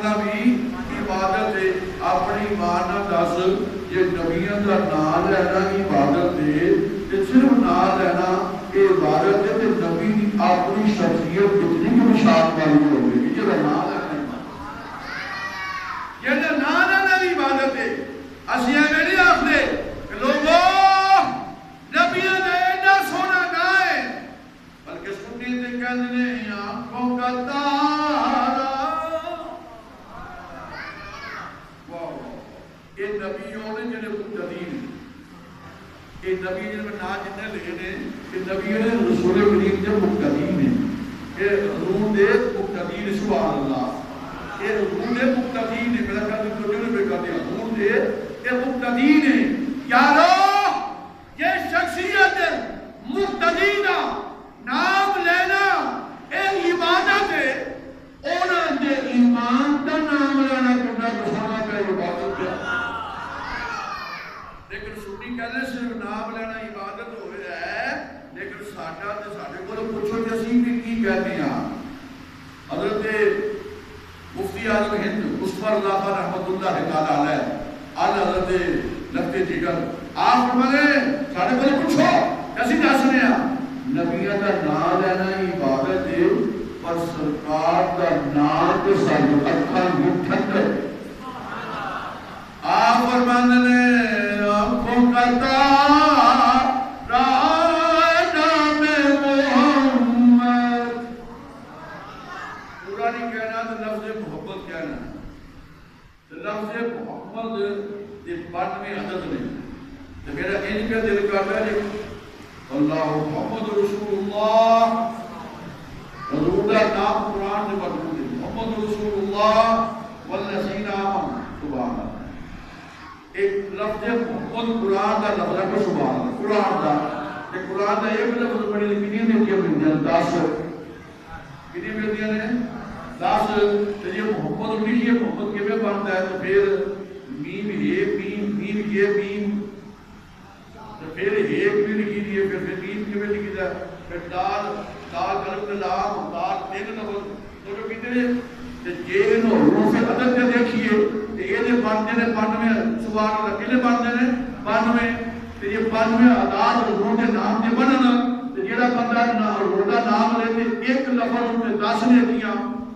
کرنا بھی عبادت ہے. اپنی ایمان نہ دس یہ نبیوں کا نام لینا عبادت ہے تے صرف نام لینا یہ عبادت ہے. تے نبی کی اپنی شخصیت کتنی کی مشاہد والی ہوگی کہ جب نام لینا یہ نام لینا بھی عبادت ہے. اسی ایویں نہیں آخدے کہ لوگوں نبیوں نے ایڈا سونا گائے بلکہ سنی تے کہندے نے آنکھوں کا تارا. یہ نبیوں نے جنہیں مقتدین یہ نبی جنہیں نا جنہیں لے نے یہ نبیوں نے رسول کریم جب مقتدین ہیں یہ حضور دے مقتدین سبحان اللہ یہ حضور دے مقتدین ہیں. میرا کہا تو جو نے بے کہا دیا حضور دے یہ مقتدین ہیں. یارو یہ شخصیت مقتدینہ نام لینا اے عبادت ہے. اونا دے ایمان دا نام لینا کرنا بسانا پہ عبادت ہے. لیکن سنی کہنے صرف نام لینا عبادت ہو رہا ہے. لیکن ساڈا تے ساڈے کو پوچھو کہ اسی بھی کی کہتے ہیں. حضرت مفتی اعظم ہند مصطفی اللہ رحمۃ اللہ تعالی علیہ آل حضرت لگتے جگر آپ فرمانے ساڈے کو پوچھو اسی دس رہے ہیں نبیوں کا نام لینا عبادت ہے پر سرکار کا نام تے ساڈے اکھاں مٹھن ہے. آپ فرمانے نے آنکھوں کا تارا نام محمد. پورا نہیں کہنا تو لفظ محبت کہنا. لفظ محمد کے پٹ میں عدد نہیں تو میرا ان کا دل کرتا ہے اللہ محمد رسول اللہ حضور کا نام قرآن میں موجود ہے. محمد رسول اللہ والذین آمنوا سبحان اللہ. ایک لفظ محمد قرآن کا لفظ ہے سبحان اللہ. قرآن کا کہ قرآن کا ایک لفظ بڑی لکھنی میں کیا ملتی ہے 10 کتنی ملتی ہیں 10. تو یہ محمد لکھیے محمد کے میں بنتا ہے تو پھر میم یہ میم یہ میم تو پھر ایک بھی لکھی دیئے پھر میم کے میں لکھی جائے پھر دال قلم لام دال 3 لفظ تو جو کہتے ہیں کہ جین اور روح سے عدد کے دیکھئے کہ یہ دے بانتے ہیں 92 سبحان اللہ کلے بانتے ہیں 92 تو یہ 92 عداد اور روح کے نام دے بننا تو جیڑا بندہ روح کا نام لیتے ایک لفظ ان میں 10 نے دیا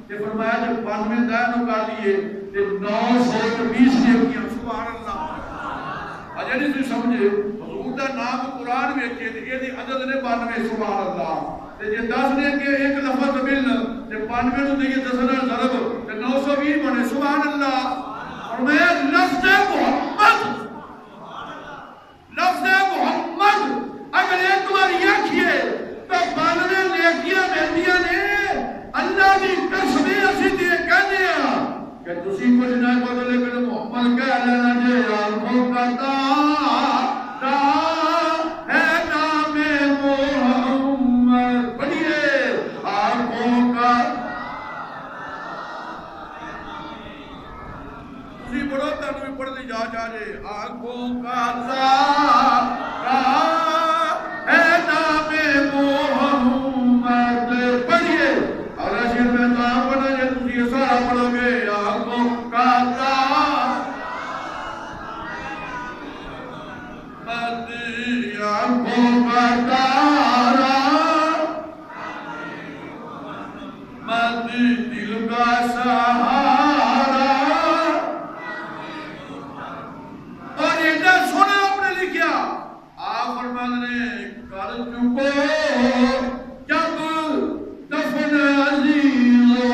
کہ فرمایا جب 92 دائنوں کا لیے کہ 920 نے کیا سبحان اللہ. اجے نہیں تو سمجھے حضور دا نام قرآن میں کہ یہ دی عدد نے 92 سبحان اللہ. تے جے 10 نے کہ ایک لفظ ملنا تے 92 نو دیے 10 نال ضرب تے 920 بنے سبحان اللہ. اور میں لفظ محمد اگر ایک بار یہ کیے تو 92 نیکیاں ملدیاں نے. اللہ کی قسم اسی دیے کہنے ہیں کہ تسی کچھ نہ کرو لیکن محمد کہہ لینا جے آنکھوں کا تارا ہے نام محمد. پڑھیے آنکھوں کا تسی پڑھو تانوں بھی پڑھتے جا جے آنکھوں کا تارا ہے نام محمد. پڑھیے اور اشیر میں نام پڑھا جائے تسی یہ سارا پڑھو گے آنکھوں کا تارا آنکھوں کا تارا مد دل کا سہارا. اور یہ جو سنا آپ نے لکھیا آپ فرمانے نے کر چکو جب دفن عزیزو.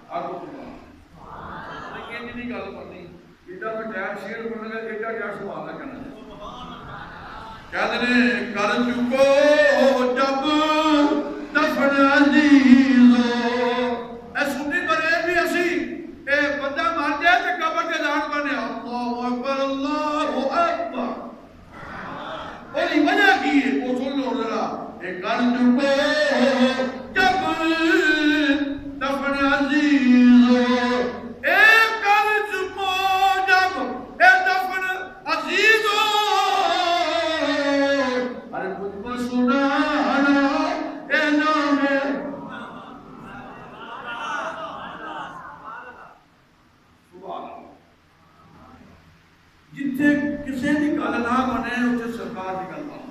آپ کو لیکن یہ نہیں گل پڑھنی ایڈا میں ٹائم شیئر کرنے کا ایڈا کیا سوال ہے کہنا کہتے ہیں کر چکو جب دفن عزیزو. اے سنی بنے بھی اسی اے بندہ مار جائے تو قبر کے دان بنے اللہ اکبر اللہ اکبر. اور یہ وجہ کی ہے وہ سن لو ذرا اے کر چکو جب دفن عزیزو. اے کر چکو جب اے دفن عزیزو. ارے مجھ کو سنا گل نہ بنے اسے سرکار کی گل بنے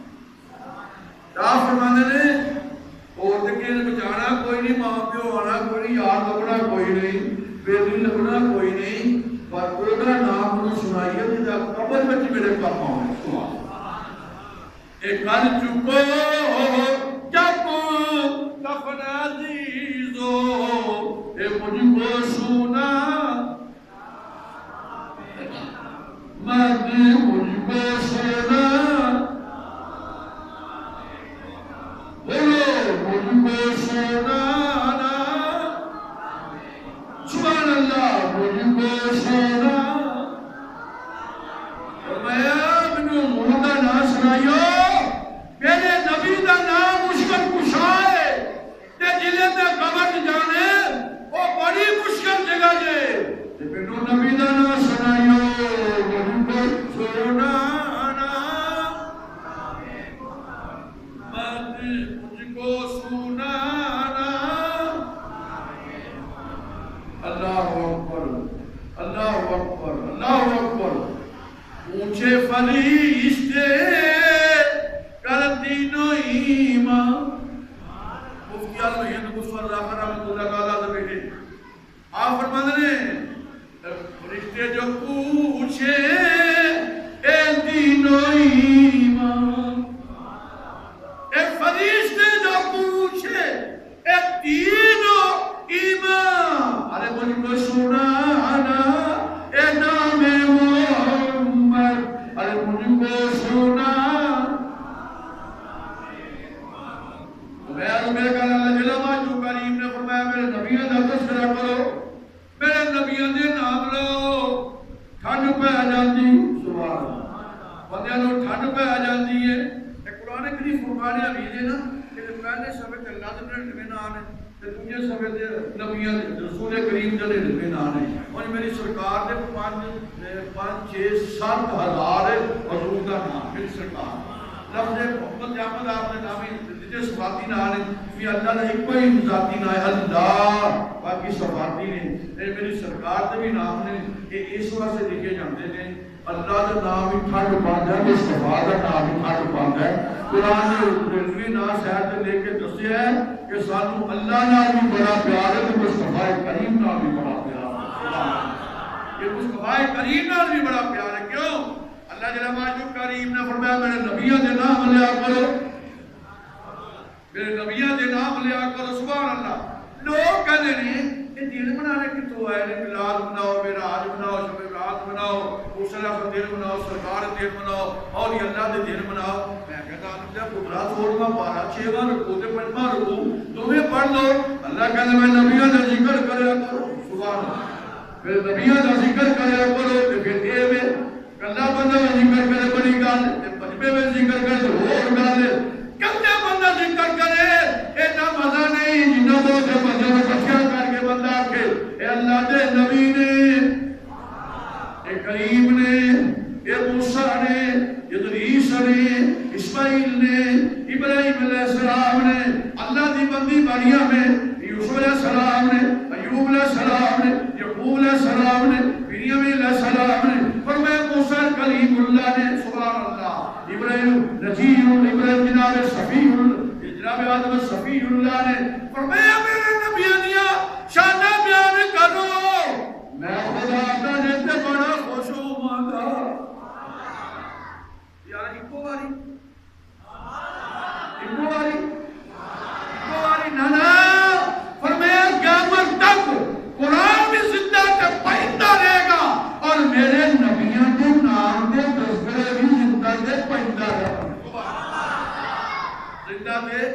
آپ فرمانے نے اور دکھیں بچانا کوئی نہیں ماں پیو آنا کوئی نہیں یار لبنا کوئی نہیں بیدی لبنا کوئی نہیں پر اوڑا نام انہوں سنائیے جدا قبر بچی میرے پاپا ہوئے سوال ایک گل چکو چکو کفن عزیزو اے مجھ کو سونا مرد مجھ کو سونا بولو مجھ کو سونا سبحان اللہ مجھ کو سونا فرمایا منو مردہ نہ سنائیو میرے نبی دا نام مشکل کشائے تے جلے تے قبر جانے وہ بڑی مشکل جگہ جے تے منو نبی دا نام سنائیو مجھ کو سونا مجھ کو سونا اللہ اکبر اللہ اکبر اللہ اکبر اونچے فرشتے کرتی نو ایمان مفتی عالم ہند مصطفیٰ ظاہر رحمۃ اللہ تعالیٰ سے بیٹھے آپ فرماتے ہیں فرشتے جو پوچھے اے دینو ایمان اے فرشتے جو پوچھے اے دینو ایمان ارے مجھ کو سنانا اے نام محمد ارے مجھ کو سنا میرے کہا اللہ جل ماجو کریم نے فرمایا میرے نبیوں کا تذکرہ کرو میرے نبیوں دے نام لو ٹھنڈ پہ آ جاتی سبحان بندیاں نو ٹھنڈ پہ آ جاتی ہے قرآن کریم فرمانے ابھی نا کہ پہلے سبے تے اللہ دے نبی نام ہے تے دوسرے سبے تے نبیوں رسول کریم دے نبی نام ہے اور میری سرکار دے 5 6 7 ہزار حضور دا نام میری سرکار لفظ محمد جامد آپ نے نامی جس صفاتی نام ہے کہ اللہ نے ایک کوئی ذاتی نام ہے اللہ باقی صفاتی نے میری سرکار دے بھی نام نے کہ اس واسطے لکھے جاندے نے اللہ کا نام ہی ٹھنڈ پاندا ہے مصطفیٰ کا نام ہی ٹھنڈ پاندا ہے قرآن نے رضوی نام شاید لے کے دسیا ہے کہ سانو اللہ نال بھی بڑا پیار ہے تو مصطفیٰ کریم نال بھی بڑا پیار ہے یہ مصطفیٰ کریم نال بھی بڑا پیار ہے کیوں اللہ جل ماجد کریم نے فرمایا میرے نبیوں دے نام لیا کرو میرے نبیوں دے نام لیا کرو سبحان اللہ لوگ کہتے ہیں کہ دین منانے کی تو ہے میلاد مناؤ معراج مناؤ شب برات مناؤ دوسرا کا دن مناؤ سرکار دن مناؤ اور یہ اللہ دے دن مناؤ میں کہتا ہوں جب گمراہ چھوڑنا 12 6 بار رکو تے 5 بار رکو تمہیں پڑھ لو اللہ کہتا میں نبیوں کا ذکر کریا کرو سبحان اللہ پھر نبیوں کا ذکر کریا کرو تے پھر اے میں کلا بندہ ذکر کرے بڑی گل تے پنجویں میں ذکر کرے تو اور گل ہے کلا بندہ ذکر کرے اے نہ مزہ نہیں جنہ دو سے بندے کو بچیا کر کے بندہ آکھے اے اللہ دے نبی نے اے کریم نے اے موسیٰ نے ادریس نے اسماعیل نے ابراہیم علیہ السلام نے اللہ دی بندی مریم نے یوسف علیہ السلام نے ایوب علیہ السلام نے یعقوب علیہ السلام نے مریم علیہ السلام نے فرمایا موسیٰ کلیم اللہ نے سبحان اللہ ابراہیم نجی ابراہیم جناب صفی جناب آدم صفی اللہ نے فرمایا میرے نبی دیا شانہ بیان کرو میں خدا کا جیتے بڑا خوش ہوں مانگا یار ایکو باری نانا فرمایا قیامت تک قرآن بھی زندہ کے پہندہ رہے گا اور میرے نبیوں کے نام کے تذکرے بھی زندہ کے پہندہ رہے گا زندہ کے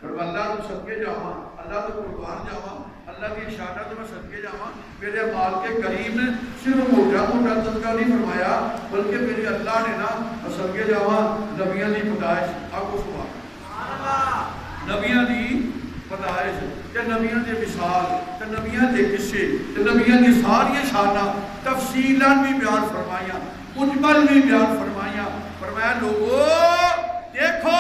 پر اللہ تو صدقے جاواں اللہ تو قربان جاواں اللہ کی اشارت میں صدقے جاواں میرے مال کے کریم نے صرف موٹا تذکرہ نہیں فرمایا بلکہ میرے اللہ نے نا صدقے جاواں نبیوں کی پیدائش آپ کو سبحان نبیوں کی پیدائش تے نبیوں کے مثال تے نبیوں کے قصے تے نبیوں کی ساری شاناں تفصیلاً بھی بیان فرمائیاں مجمل بھی بیان فرمائیاں فرمایا لوگو دیکھو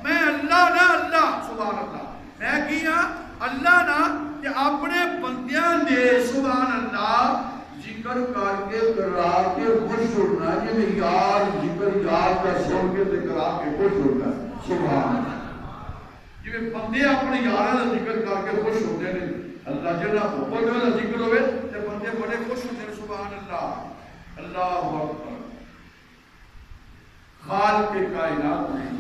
میں اللہ نہ اللہ سبحان اللہ میں کیا اللہ نہ کہ اپنے بندیاں دے سبحان اللہ ذکر کر کے کرا کے خوش ہونا کہ یار سبحان جی بندے اپنے یاراں دا ذکر کر کے خوش ہوتے ہیں اللہ جڑا محبت والا ذکر ہوئے تے بندے بڑے خوش ہوتے ہیں سبحان اللہ اللہ اکبر خالق کائنات نے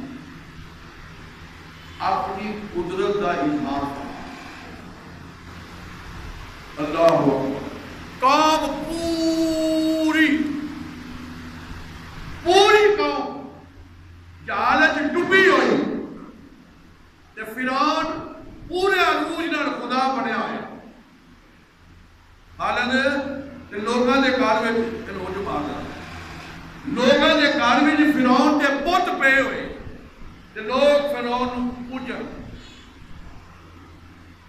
اپنی قدرت کا اظہار اللہ اکبر قوم پوری قوم جہالت ڈوبی ہوئی تے فرعون پورے عروج نال خدا بنیا ہوا حالت لوگوں کے گھر میں روز مارنا لوگوں کے گھر میں فرعون کے بت پے ہوئے تے لوگ فرعون پوجن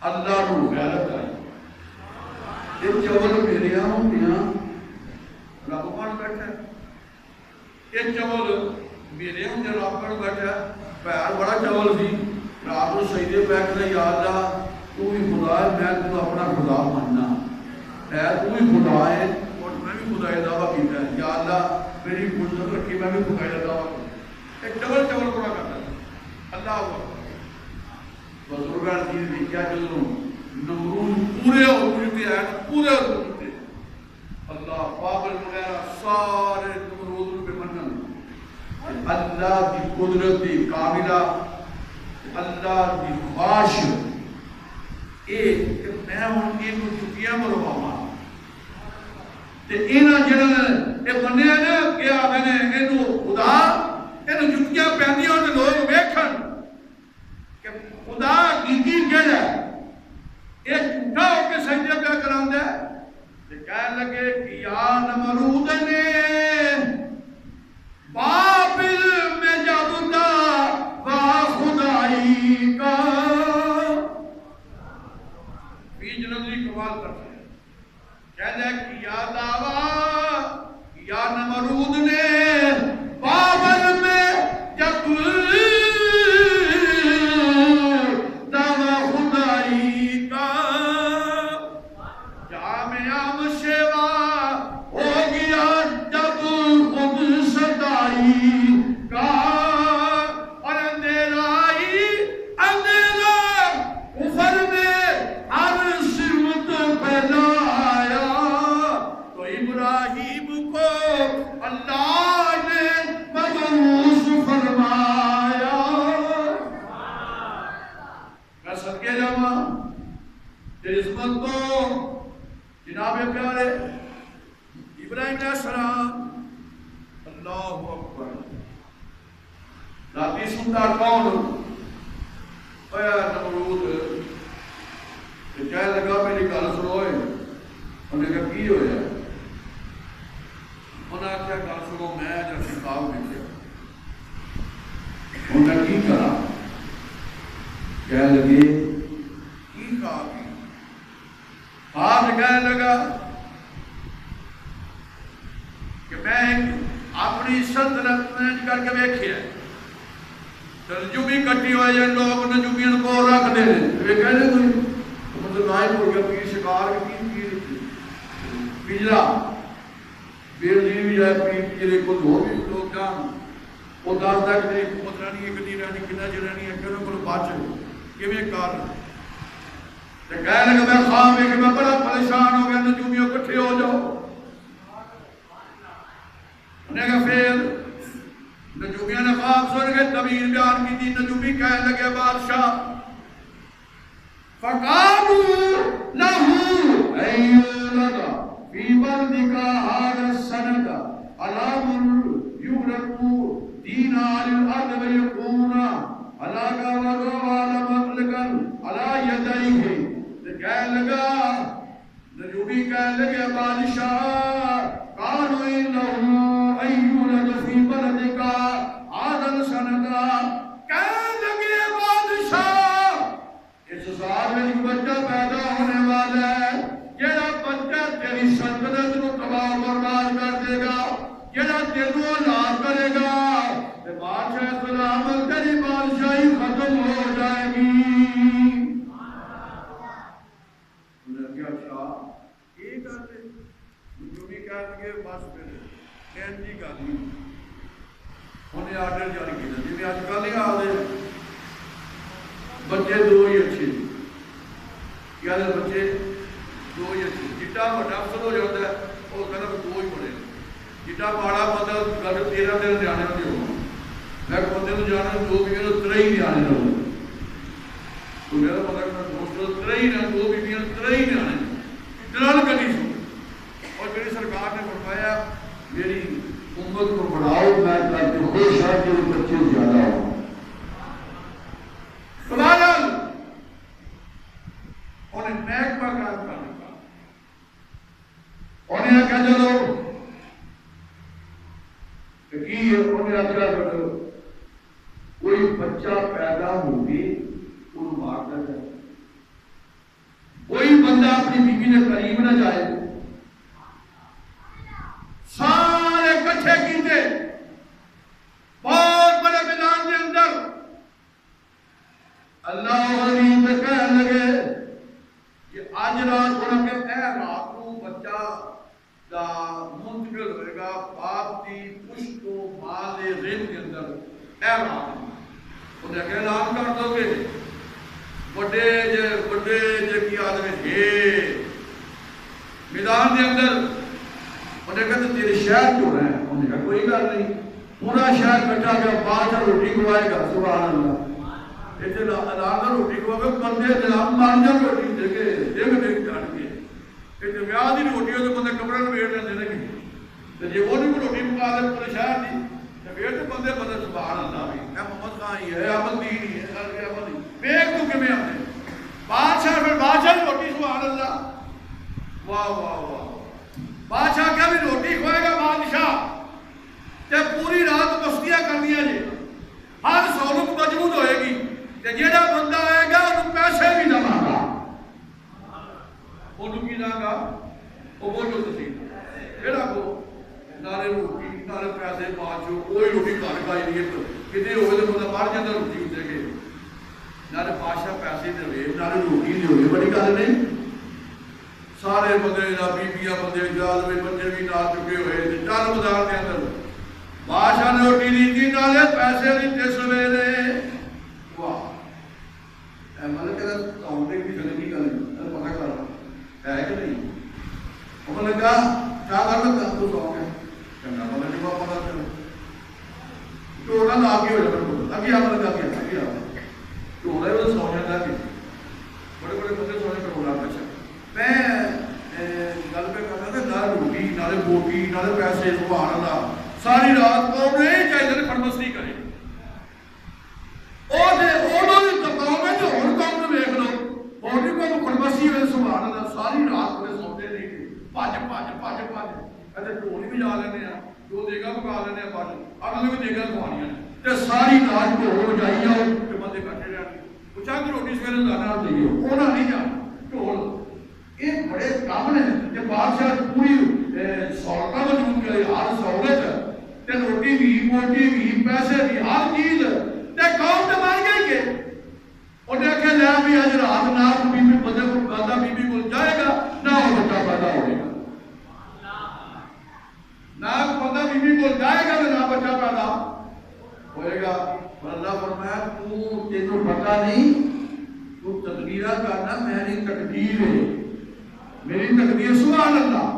اللہ نو غیرت آئی یہ چول میرے ہوندیاں رب بن بیٹھا یہ چول میرے ہوندے رب بن بیٹھا پیر بڑا چول سی رات کو سجدے پہ کہنا یا اللہ تو ہی خدا ہے میں تو اپنا خدا ماننا ہے تو ہی خدا ہے اور میں بھی خدا دعویٰ کیتا ہے یا اللہ میری قدرت رکھی میں بھی خدا دعویٰ کرتا ایک چول پورا کرتا ہے اللہ بزرگان چیز دیکھا جلوں نمرود پورے عروج پہ ہے پورے عروج پہ اللہ بابل وغیرہ سارے نمرود پہ منن اللہ کی قدرت کی کاملہ اللہ کی خواہش ایک کہ میں ان کی چکیاں مرواما تے اینا جنہاں اے بنیا نا کیا میں نے اینو خدا اینو چکیاں پہنیاں تے لوگ ویکھن کہ خدا کی کہڑا ہے ایک جھوٹا ہو کے سجدے پہ کراندے تے کہنے لگے کہ یا نمرود نے بابل میں جادو دا خدائی کا بیج نظری کمال کرتے ہیں کہنے کیا دعویٰ یا نمرود نے بابل میں جب دعویٰ خدائی کا جامعہ مشیوہ ہو گیا جب خود صدائی کا جناب پیارے ابراہیم علیہ السلام اللہ اکبر راتی سنتا کون اے نمرود کہ کہنے لگا میری گل سنوئے انہوں نے کہا کی ہویا انہوں نے کہا گل سنو میں جب کتاب دیکھا انہوں نے کی کرا کہنے لگے کی کہا آپ کہنے لگا کہ میں اپنی سلطنت میں کر کے دیکھیا نجومی کٹی ہوئے جن لوگ نجومیوں کو رکھ دے یہ کہنے کوئی مطلب نائب ہو گیا پیر شکار کی پجرا پیر جی بھی جائے پیر پجرے کو دو بھی لوگ جان وہ دار تک میری حکومت رانی ہے کدی رانی کنا جی رانی ہے کہنے کو باچ یہ بھی کار کہنے لگا میں خواب ہے کہ میں بڑا پریشان ہو گیا نجومیوں کٹھے ہو جاؤ انہیں کہا پھر نجومیوں نے خواب سن کے تعبیر بیان کی تھی نجومی کہنے لگے بادشاہ فَقَالُوا لَهُ أَيُّولَدَ فِي بَلْدِكَ هَذَا السَّنَدَ عَلَامٌ يُغْرَقُ دِينَ عَلِ الْأَرْضِ وَيَكُونَ عَلَاقَ وَرَوَالَ مَطْلِقًا عَلَى يَدَيْهِ کہنے لگا نجومی کہنے لگے بادشاہ قالوا انه ايولد في بلدك هذا السنه کہنے لگے بادشاہ اس سال میں ایک بچہ پیدا ہونے والا ہے جڑا بچہ تیری سلطنت کو تباہ و برباد کر دے گا جڑا تینوں ہلاک کرے گا تے بادشاہ سلام تیری بادشاہی ختم ہو جائے گی کرتے، جو بھی کہہ لگے بس پھر کہن جی گالی انہیں آرڈر جاری کیا جی میں آج کل نہیں آتے بچے دو ہی اچھے کیا بچے دو ہی اچھے جٹا بڑا افسر ہو جاتا ہے وہ کہنا دو ہی پڑے جٹا ماڑا بندہ گل 13 نیانے ہوتے ہو میں بندے کو جانا دو بیویاں تو 3 نیانے ہو تو میرا بندہ دوست 3 نے دو بیویاں 3 نیانے اتنا کری سو اور میری سرکار نے فرمایا میری امت کو بڑھاؤ میں تاکہ خوش ہے کہ بچے زیادہ ہوں سبحان انہیں محکمہ کام کرنے کا انہیں کہا چلو کہ انہیں اکرا کرو کوئی بچہ پیدا ہوگی انہوں مارتا جائے کوئی بندہ اپنی بیوی نے قریب نہ جائے سارے کٹھے کیتے بہت بڑے میدان کے اندر اللہ حبیب کہنے لگے کہ آج رات انہوں کے اے رات کو بچہ دا منتقل ہوئے گا باپ دی پشت و ماں دے رحم کے اندر اے رات انہیں کہ اعلان کر دو گے بڑے جے کی آدمی ہے میدان کے اندر انہیں کہتے تیرے شہر کیوں رہے ہیں انہیں کہا کوئی گل نہیں پورا شہر کٹھا گیا بادشاہ روٹی کھوائے گا سبحان اللہ ایسے اعلان روٹی کھوا کے بندے جناب مان جان روٹی دے کے دیکھ جان کے کہ ویاہ دی روٹی ہو تو بندے کپڑے میں بیٹھ لیندے نے تے جے وہ نہیں روٹی پکا دے پورے شہر دی تے بیٹھ بندے سبحان اللہ بھی اے محمد خان ہی ہے عمل دین ہی ہے سر کے عمل دیکھ تو کیویں آتے بادشاہ پھر بادشاہ کی روٹی سبحان اللہ واہ واہ واہ بادشاہ کیا بھی روٹی کھوائے گا بادشاہ تے پوری رات مستیاں کرنیاں جی ہر سہولت موجود ہوئے گی تے جیڑا بندہ آئے گا انہوں پیسے بھی دے گا انہوں کی دے گا وہ بولو تسی جیڑا کو نالے روٹی نالے پیسے پانچو کوئی روٹی گھر کا ہی نہیں کتے ہوئے تو بندہ باہر جاندہ روٹی دے گے نالے بادشاہ پیسے دے نالے روٹی دے ہوئے بڑی گل نہیں سارے بندے بی بیاں بندے جال میں بچے بھی نال چکے ہوئے تھے چار بازار کے اندر بادشاہ نے روٹی دی تھی نالے پیسے دیتے سویرے واہ اے مطلب کہ کاؤنٹر کی جگہ کی گل ہے پتہ کر رہا ہے کہ نہیں وہ نے کہا کیا کر رہا تو سو گیا کہنا مطلب نہیں وہ پتہ چلا تو انہوں نے آگے ہو جاتا اگے آپ نے کہا کہ تو انہوں نے سو جاتا کہ بڑے بڑے بندے سونے پر بولا اچھا میں گل پہ کر رہا تھا نہ روٹی نالے بوٹی نالے پیسے سبحان اللہ ساری رات قوم نہیں چاہیے فرمستی کرے قوم ہے جو ہر قوم نے دیکھ لو اور کو فرمستی ہوئے سبحان اللہ ساری رات میں سوتے نہیں تھے پاج کہتے ٹول بھی جا لینے ہیں جو دے گا پکا لینے ہیں پاج اگلے بھی دے گا کھوانیاں تے ساری رات کو ہو جائیے اور بندے بیٹھے رہے پوچھا کہ روٹی سویرے لانا چاہیے ہونا نہیں جانا ٹول یہ بڑے کام ہیں کہ بادشاہ پوری سہولتیں موجود کرے ہر سہولت تے روٹی بھی موٹی بھی پیسے بھی ہر چیز تے قوم تے مر گئی کہ انہیں آخیا لیا بھی اج رات ناک بی بی بندے کو گادا بی بی کو جائے گا نہ وہ بچہ پیدا ہوئے گا ناک بندہ بی بی کو جائے گا نہ بچہ پیدا ہوئے گا اور اللہ فرمایا تو تینوں پتہ نہیں تو تقدیرہ کرنا میری تقدیر ہے میری تقدیر سبحان اللہ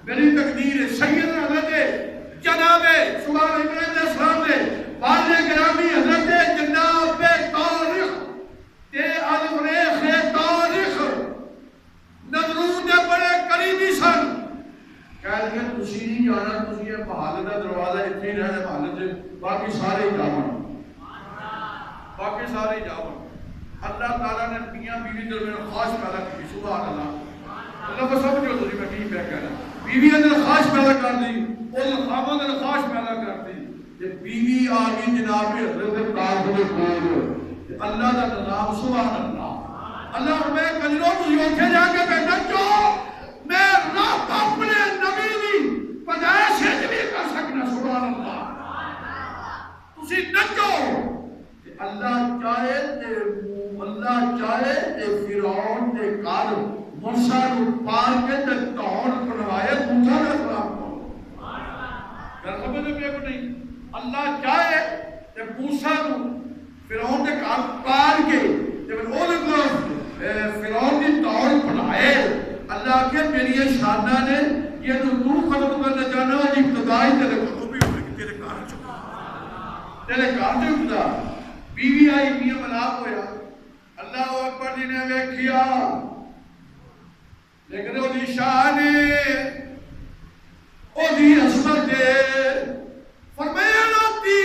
میری تقدیر سیدنا حضرت جناب سبحان ابراہیم علیہ السلام نے والد گرامی حضرت جناب تاریخ تے الفریخ تاریخ نظرون دے بڑے قریبی سن کہہ لیا تسی نہیں جانا تسی یہ محل دا دروازہ اتنے ہی رہنے محل سے باقی سارے جاون باقی سارے جاون اللہ تعالیٰ نے میاں بیوی درمیان خاص پیدا کی سبحان اللہ اللہ کو سمجھو تو میں نہیں پہ کہنا بیوی اندر خواہش پیدا کر دی اور خامد اندر خواہش پیدا کر دی کہ بیوی آگی جناب حضرت تاریخ کھول اللہ کا نظام سبحان اللہ اللہ میں کنجروں تو یوکھے جا کے میں نچو میں رب اپنے نبی دی پیدائش بھی کر سکنا سبحان اللہ تسی نچو اللہ چاہے تے فرعون دے کار موسیٰ نو پار کے تے تاؤن بنوائے موسیٰ علیہ السلام کو گھر سمجھے پہ کو نہیں اللہ چاہے کہ موسیٰ کو فرعون نے کار پار کے جب انہوں نے فرعون کی طور پڑھائے اللہ کے میری شانہ نے یہ تو ختم کرنا چاہنا ہے ابتدائی تیرے کو بھی ہوئے کہ تیرے کار چکا تیرے کار سے ابتدا بیوی آئی میاں ملاق ہویا اللہ اکبر جی نے ویکھیا لیکن وہ دی شان وہ دی عظمت فرمایا لوٹی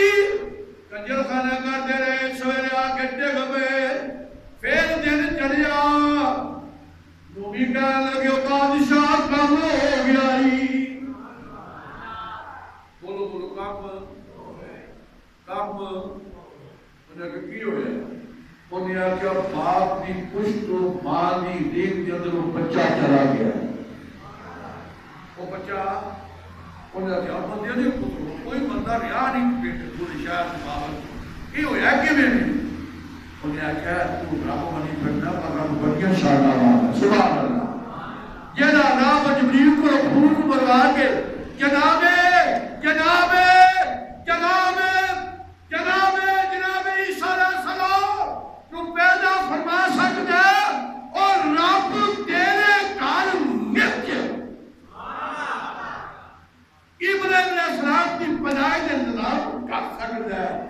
کنجر خانہ کرتے رہے سویرے آ کے ڈگ پے پھر دن چڑھیا نومی کہنے لگے بادشاہ کم ہو گیا بولو بولو کم انہیں کہ کی ہویا انہیں آکیا باپ دی پشت و ماں دی دیکھ دی اندر وہ بچہ چلا گیا وہ بچہ انہیں آکیا بندیاں نہیں پتر کوئی بندہ ریا نہیں بیٹھے پوری شاید باپ کی ہویا کہ میں نے انہیں آکیا تو رب منی کرنا پر رب بڑیاں شاہدہ مانا سبحان اللہ یہ رب جبریل کو رفور کو بروا کے جناب عیسیٰ علیہ السلام تو پیدا فرما سکتے اور رب تیرے کار مرچ ابراہیم علیہ السلام کی پیدائش انتظام کر سکتا ہے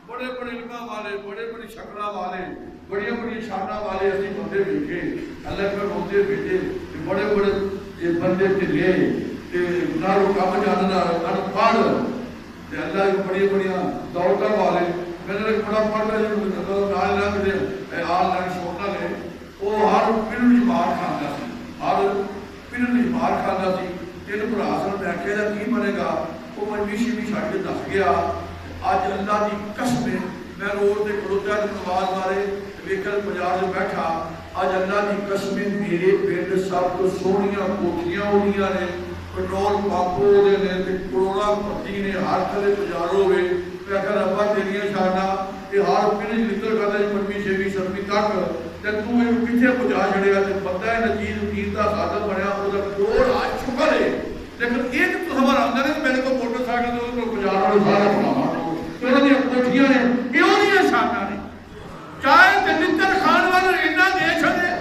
بڑے علماء والے بڑے شکلہ والے بڑی شانہ والے اسی بندے بیٹھے اللہ پر ہوتے بیٹھے بڑے بندے ٹھلے نارو کام جاننا ان پڑھ اللہ کی بڑی دولتوں والے میں نے بڑا پڑھ رہا جو نال لگ دے آل لگ چھوٹا لے وہ ہر پنڈ مار کھانا سی ہر پنڈ مار کھانا سی تین براسن میں آخیا جا کی بنے گا وہ مجمیشی بھی چھڑ کے دس گیا آج اللہ کی قسم میں روڈ سے کھڑوتا ہے نواز مارے ویکل بازار میں بیٹھا آج اللہ کی قسم میرے پنڈ سب تو سونیاں کوٹھیاں ہونیاں نے پٹرول پمپ ہوئے نے کروڑا پتی نے ہر تھلے بازاروں ہوئے میں کہا ربا تیریاں شانہ کہ ہر پنڈ نکل کرتا ہے منوی شیوی سرمی تک تے تو یہ پیچھے پہنچا چھڑیا تے بندہ ہے نچیز پیر دا خادم بنیا وہ کروڑ آج شکر ہے لیکن ایک تو ہمارا اندر ہے میرے کو موٹر سائیکل تو کو بازار میں سارا بنا تو انہوں نے کوٹھیاں نے کیوں نہیں ہے شانہ نے چاہے تے نتر خان والے انہاں دے چھڑے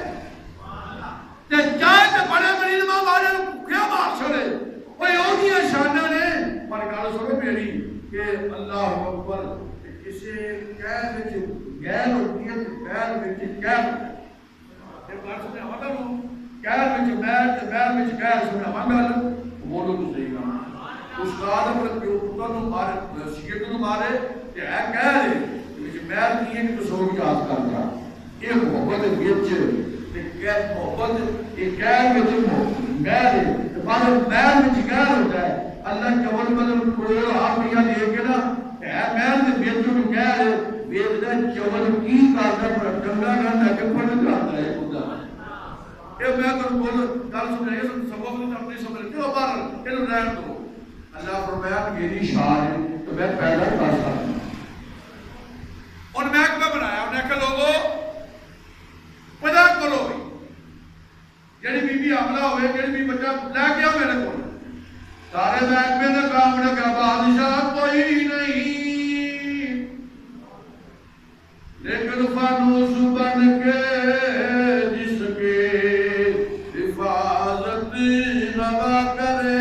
تے چاہے تے بڑے علماء والے کیا بات چھڑے وہ یہودیاں شانہ نے پر گل سنو میری کہ اللہ اکبر کسی قید وچ غیر ہوتی ہے غیر وچ قید تے بات سنے ہوندا نو غیر وچ غیر وچ غیر سنے ہوندا بولو تو صحیح نا استاد پر پیو پتر نو مارے شگرد نو مارے تے اے کہہ دے کہ میں کی ایک تصور یاد کردا یہ محبت وچ تے غیر محبت یہ غیر وچ غیر تے بعد غیر وچ غیر ہوتا ہے اللہ جوڑ مطلب کوئی آپ یہاں دے کے نا اے میں تے وچ نو غیر وید دا جوڑ کی کردا پر ڈنگا گندا کہ پڑھ کردا ہے خدا یہ میں تو بول گل سنے یہ سبب نہیں اپنی سمجھ کیوں بار اینو رہن دو اللہ فرمایا میری شان ہے تو میں پیدا کر سکتا ہوں اور محکمہ بنایا انہیں کہ لوگوں پتا کرو جڑی بی بی حاملہ ہوئے جڑی بھی بچہ لے گیا میرے کو سارے محکمے نے کام نے کہا بادشاہ کوئی نہیں لیکن فانوس بن کے جس کے حفاظت نہ کرے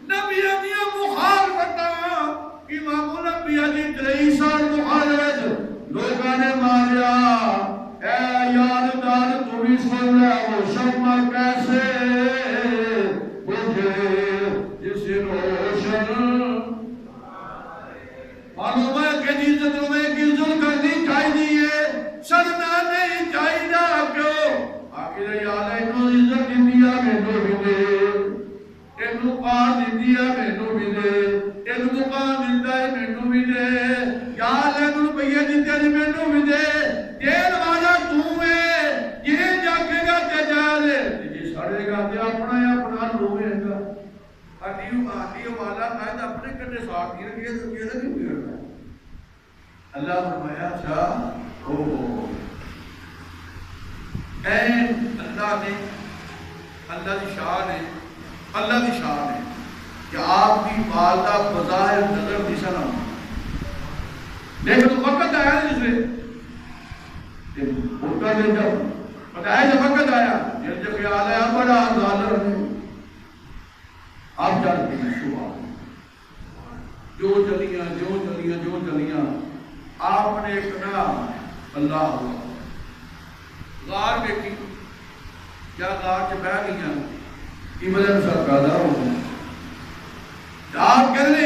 نبی بھی سن لے وہ شمع کیسے بجھے جس روشن معلوم ہے کہ عزتوں میں عزت کرنی چاہیے سڑنا نہیں چاہیے کیوں آخر یاد ہے انہوں عزت دیا مینوں بھی دے انہوں پار دیا مینوں بھی دے انہوں دکان دیتا ہے مینوں بھی دے یاد ہے انہوں روپیے دیتے ہیں مینوں بھی دے تیل والا تو ہے یہ جاکے گا تجارے یہ سڑے گا تے اپنا لوگے گا آٹیو والا قائد اپنے کٹے ساتھ نہیں رکھے تو کیسے نہیں بگڑتا اللہ فرمایا اچھا اے اللہ کی شان ہے کہ آپ کی والدہ بظاہر نظر دشن لیکن وقت آیا جس میں اٹھا دے جب بتایا جب وقت آیا جب خیال ہے بڑا ظالر ہے آپ جانتے ہیں شبہ جو چلیاں آپ نے ایک نام اللہ غار دیکھی کیا غار سے بہ گئی ہیں کی وجہ سے پیدا ہو گئے آپ کہہ رہے